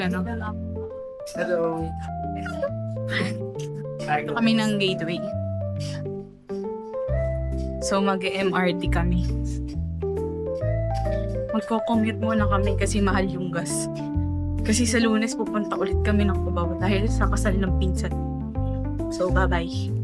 ano. Hello. Ito kami ng gateway. So mag-MRT kami. Magko-commute muna kami kasi mahal yung gas. Kasi sa Lunes pupunta ulit kami ng Cubao dahil sa kasal ng pinsan. So bye-bye.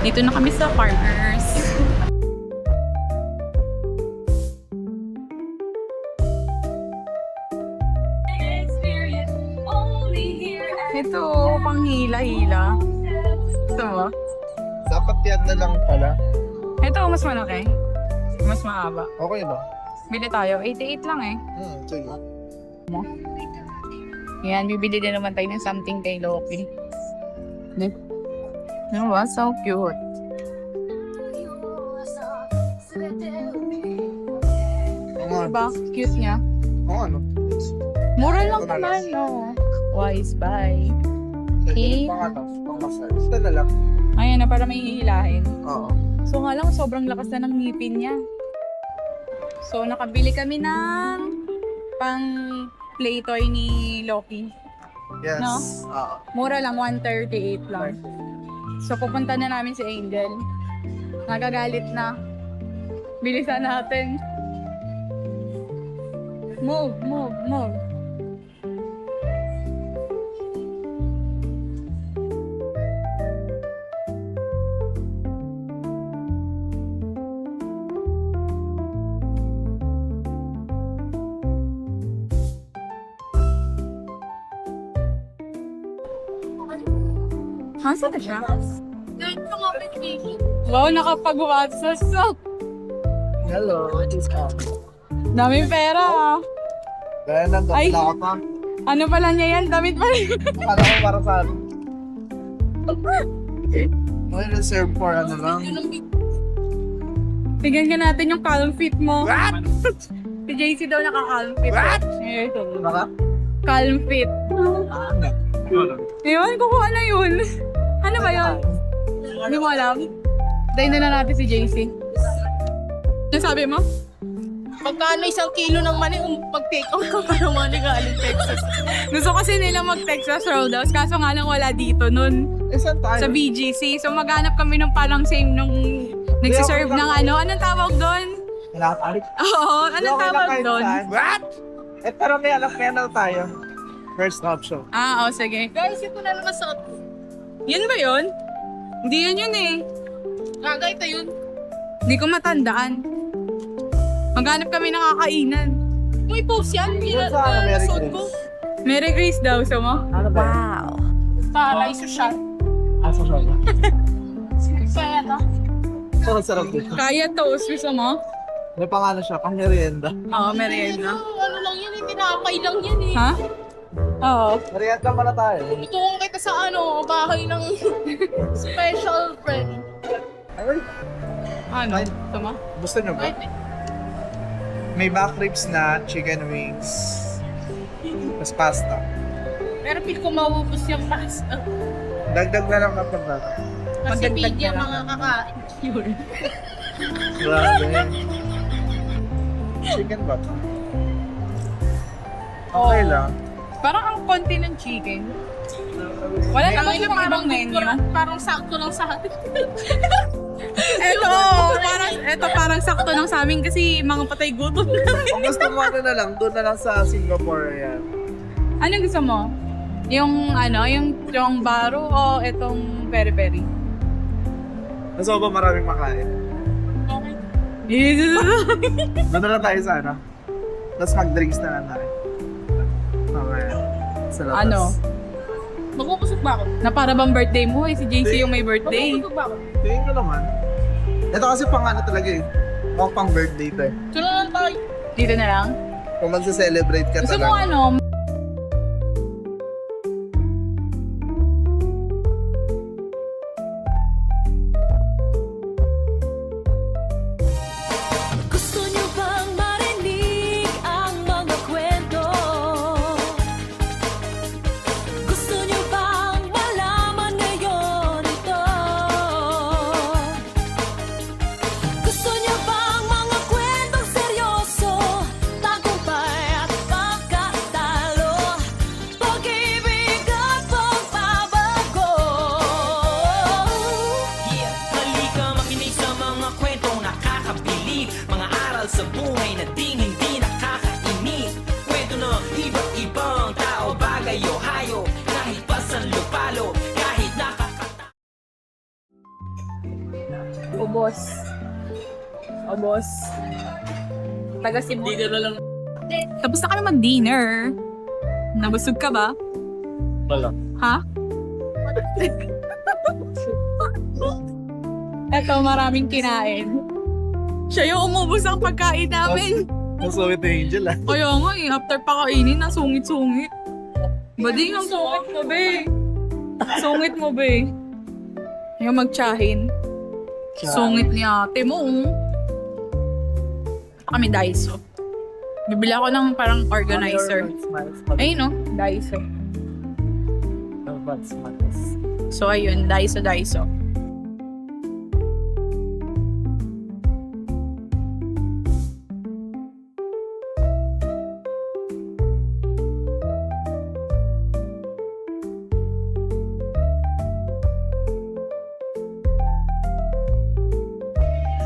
Dito na kami sa Farmers. Ito, pang hila-hila. Ito mo? Dapat yan na lang pala. Ito, mas malaki. Mas mahaba. Okay ba? Bili tayo. 88 lang eh. Sige. Yan, bibili din naman tayo ng something kay Loki. Ano ba? So cute. Diba? Cute niya. Oo, ano? Mura lang Ito na naman, no? Wise buy. Ito pang massage. Ito na lang. Ayan na, para may hihilahin. Oo. So nga lang, sobrang lakas na ng ngipin niya. So, nakabili kami ng pang play toy ni Loki. Yes. No? Oo. Mura lang, 138 lang. So, pupunta na namin si Angel. Nagagalit na. Bilisan natin. Move, move, move. Hasa na siya? Wow, nakapag-WhatsApp. Hello. Daming pera ah. Kaya nandun Ay. na ako pa. Ano pala niya yan? Damit pa rin. Akala ko para sa ano. May reserve for ano lang. Tignan ka natin yung calm fit mo. What? Si JC daw naka-calm fit. What? Baka? Calm fit. Ewan ko kung ano yun. Ano ba yun? Hindi mo alam? Dahin na natin si JC. Ano sabi mo? Magkano 1 kilo ng mani pag-take out ka pa ng mani galing Texas? Gusto kasi nila mag-Texas Roadhouse kaso nga lang wala dito nun. Saan tayo? Sa BGC. So maghanap kami ng parang same nung nagsiserve ng ano. Anong tawag doon? Nakakalit. Oo, anong tawag doon? What? Eh, pero may alam kaya na tayo. First option. Ah, oo, sige. Guys, ito na naman sa... Yan ba yun? Hindi yan yun eh. Gagay ito yun. Hindi ko matandaan. Maghanap kami ng kakainan. May post yan. Doon sa ano, Merry Suot Grace. ko. Mary Grace daw, so mo? Ano ba? Taray, social. Asa siya ba? Kaya na. Sarap sarap dito. Kaya toast, gusto mo? May pangalan siya, pang-merienda. Oo, merienda. Ano lang yan eh. Tinapay lang yan eh. Ha? Oo. Merienda muna tayo. Tutukan kita sa ano, bahay ng special friend. Ay, Ano? Ay. Gusto mo? gusto nyo ba? Ay, May back ribs na chicken wings. Tapos pasta. pero feel ko maubos yung pasta. Dagdag na lang kapag na. Kasi Magdagdag media na lang. mga kakain. Yun. Grabe. Chicken ba? Okay lang. Parang ang konti ng chicken. Wala May- naman Ay, yung ibang menu. parang sakto lang sa atin. Parang sakto lang sa amin kasi mga patay gutom. Kung gusto mo ano na lang, doon na lang sa Singapore yan. Ano gusto mo? Yung ano, yung chong baro o itong peri-peri? Gusto mo ba maraming makain? Okay. Doon na lang tayo sa ano. Tapos mag-drinks na lang tayo. Okay. Sa labas. Ano? Magpupusok ba ako? Na para bang birthday mo eh, si JC yung may birthday. Magpupusok ba ako? Tingin ko naman. Ito kasi pang ano talaga eh. Mukhang pang birthday to eh. Ito na lang tayo. Dito na lang. Kung magsa-celebrate ka Gusto mo talaga. ano? Gusto niyo bang marinig ang mga kwento? Gusto niyo bang malaman ngayon ito? Gusto niyo bang mga kwentong seryoso? Tagumpay at pagkatalo, pag-ibig at pagbabago. Yeah, halika makinig sa mga kwentong nakakabilib, mga aral sa buhay na hindi nakakainip. Kwento ng iba-ibang tao, bagay o hayop, kahit pa saan lupalo, kahit nakakata. Ubos. Ubos. Taga Cebu. Hindi na lang. Tapos na kami mag-dinner. Nabusog ka ba? Wala. Ha? Eto, maraming kinain. Siya yung umubos ang pagkain namin. Masungit na Angel ah. Kaya nga eh, after pakainin, nasungit-sungit. Bading ang sungit mo, be. Sungit mo, be. Yung magtsahin. Sungit ni ate mo, oh. Kami Daiso. Bibili ako ng parang organizer. Ayun, no? Daiso. So, ayun. Daiso.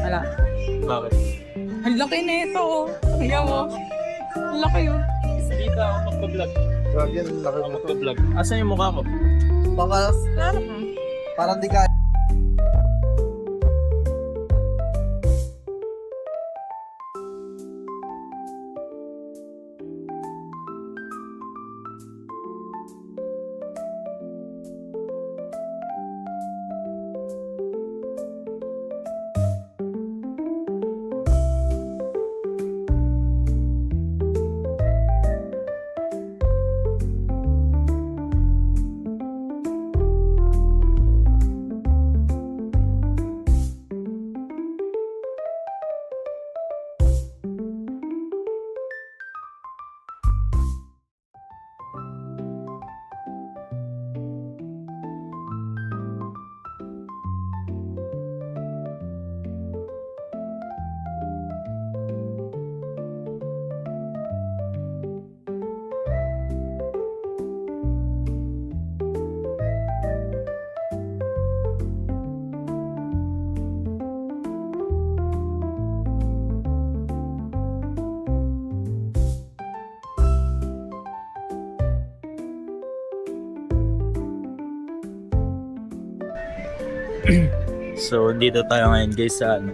Wala. Bakit? Ang laki na ito, oh. Kaya mo. Ang laki, oh. Dito ako magpa-vlog. Grabe yan, laki mo to. Magpa-vlog. Asan yung mukha mo? Baka parang di ka. So, dito tayo ngayon guys sa ano,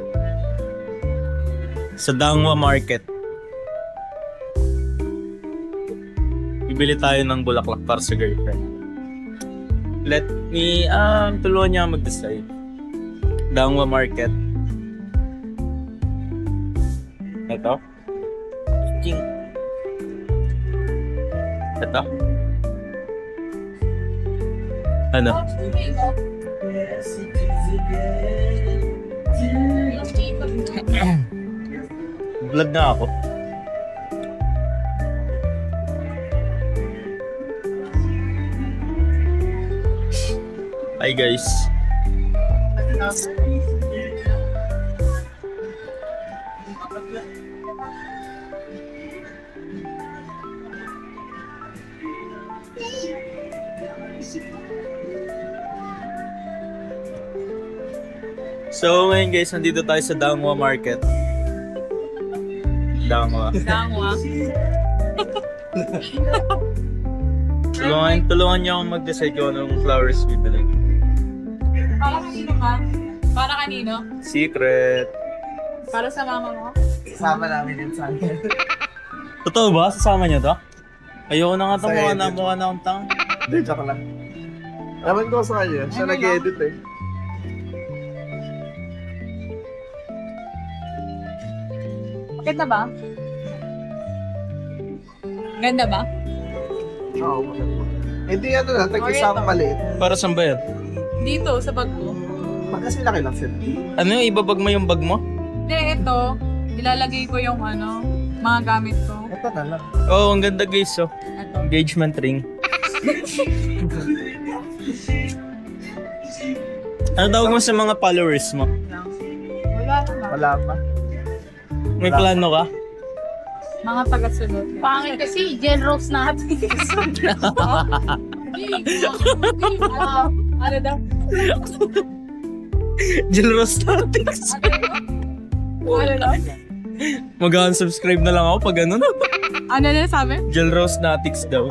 sa Dangwa Market. Bibili tayo ng bulaklak para sa girlfriend. Let me, tulungan niya mag-decide. Dangwa Market. Ito. Ching. Ito. Ano? Vlog na ako. Hi guys. So ngayon guys, nandito tayo sa Dangwa Market. Dangwa. Dangwa. Tulungan niyo akong mag-decide kung anong flowers bibili. Para kanino ka? Para kanino? Secret. Para sa mama mo? Sama namin yun sa akin. Totoo ba? Sasama niyo to? Ayoko na nga ito. Sa Mukha edit. na akong tanga. Hindi, joke lang. Ewan ko sa kanya. Siya Ano nag-edit eh. Ganda ba? Ganda ba? Oo, maganda. Hindi ano lang, tag-isang maliit. Para saan ba yan? Dito, sa bag ko. Magkasi laki lang sila. Ano yung ibabag mo yung bag mo? Hindi, ito. Ilalagay ko yung mga gamit ko. Ito na lang. Oo, ang ganda guys. So, Ito. engagement ring. Ano tawag mo sa mga followers mo? Wala naman. Wala pa. May plano ka? Mga taga-sunod. Pangit kasi, Jen Rose natin. Ano daw? Generous Statics. Ano daw? Mag-unsubscribe na lang ako pag ganun. Ano na sabi? Generous Statics daw.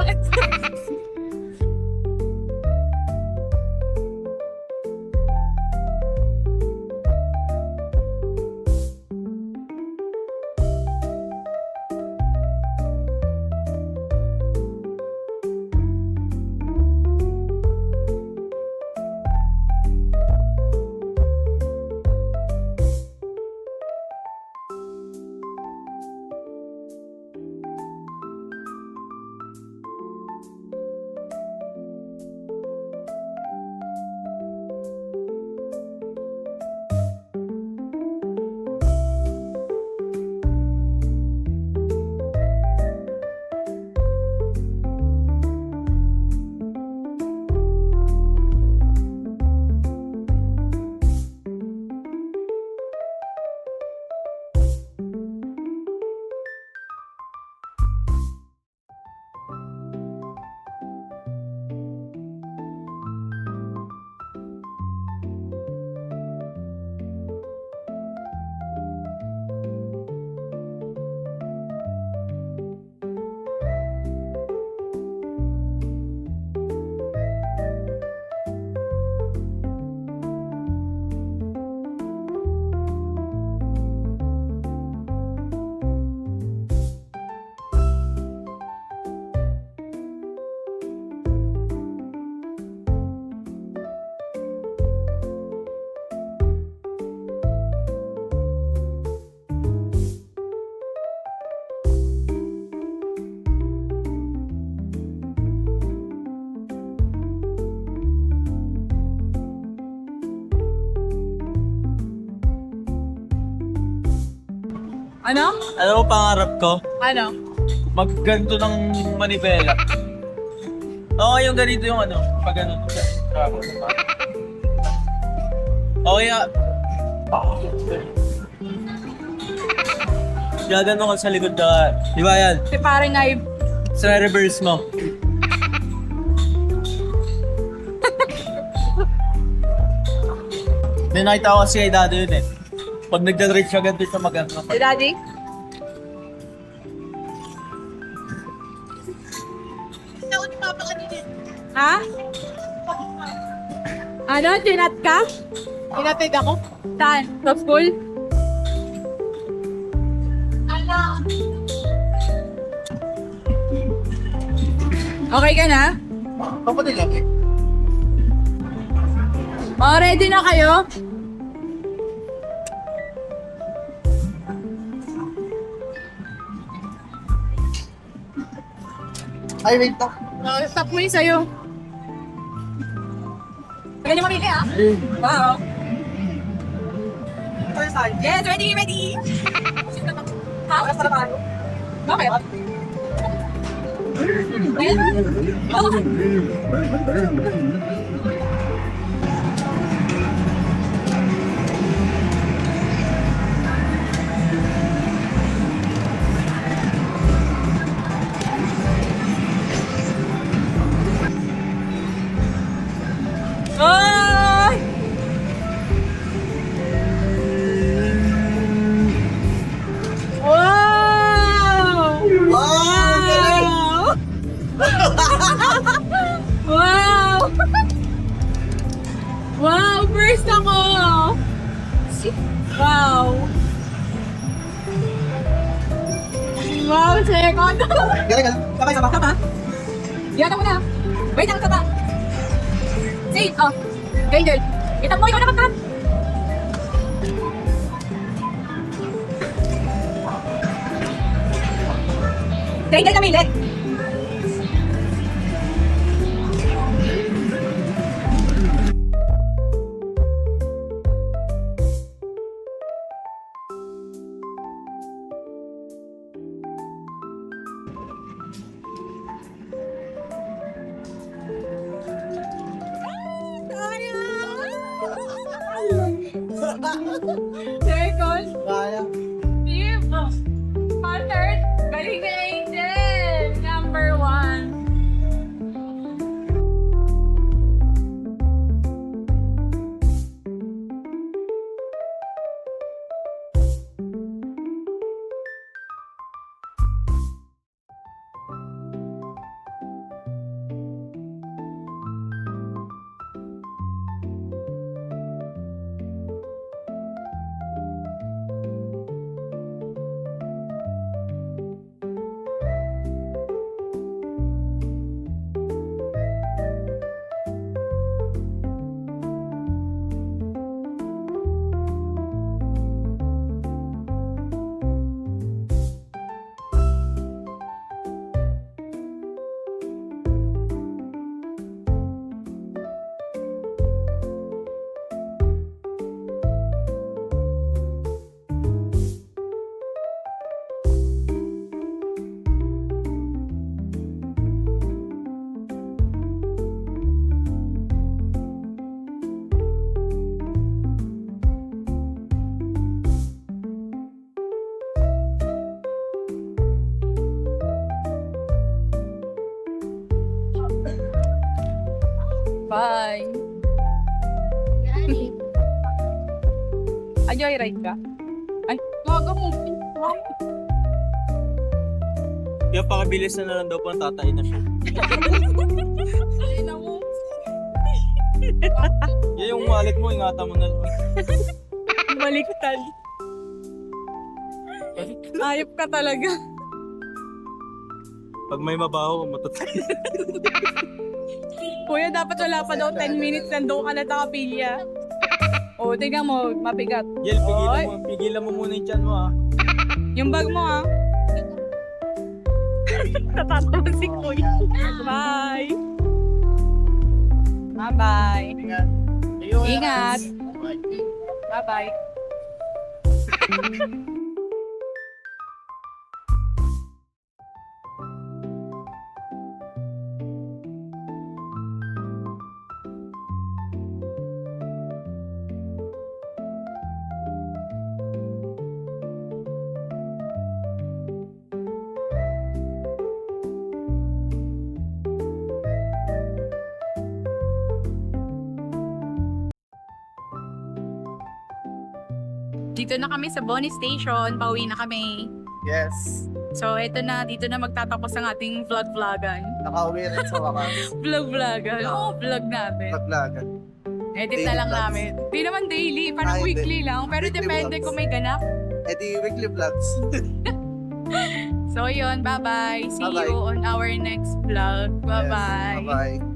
Ano? Alam mo pangarap ko? Ano? Magganto ng manibela. Oo, yung ganito yung pag ganun. Okay, gagano ka sa likod na, di ba yan? Si parang ay Sa reverse mo. May nakita ko kasi kay Dado yun eh. Pag nagda-drive siya, ganito siya maganda. si Daddy. Ha? Ano? Chinat ka? Pinatid ako. Saan? Sa school? Okay ka na? Kapatid lang eh. Oh, ready na kayo? Ay, wait lang. Stop mo yun sa'yo. Pwede niyo mamili ah. Wow. Yes, ready, ready. Ha? Bakit? Ay! Wow! Wow! Wow! Wow! First ako! Wow! Wow! Second! Galing, galing. Sabay, sabay. Tama? Yan ako na. Wait lang, tama. Say, oh. Angel. Itag mo, ikaw na magkat. Trader kami, let. Second, Kaya. fifth, third, galing na Angel. Number 1. Bye. Joyride ka? Ay, gaga mo. Kaya pakabilis na lang daw po ang tatay na siya. Ay, na mo. Yan yung wallet mo, ingatan mo na lang. Baliktad. Ayop ka talaga. Pag may mabaho, matatay. Kuya, dapat wala pa daw 10 minutes nandoon ka na sa kapilya. O, tingnan mo, mabigat. Yel, Oy. pigilan mo muna yung tiyan mo ah. Yung bag mo, ha? Natatawa si Kuya. Bye! Bye-bye. Ingat! Bye-bye. Dito na kami sa Bonnie Station. Pauwi na kami. Yes. So, eto na. Dito na magtatapos ang ating vlog-vlogan. Nakauwi rin sa wakas. Vlog-vlogan. Oo, vlog natin. Paglagan. Edit na Daily lang vlogs. namin. Di naman daily, parang Ay, weekly lang. Pero Weekly depende vlogs. kung may ganap. Eh di weekly vlogs. So, yun. Bye-bye. See Bye-bye. you on our next vlog. Bye-bye. Yes, bye-bye.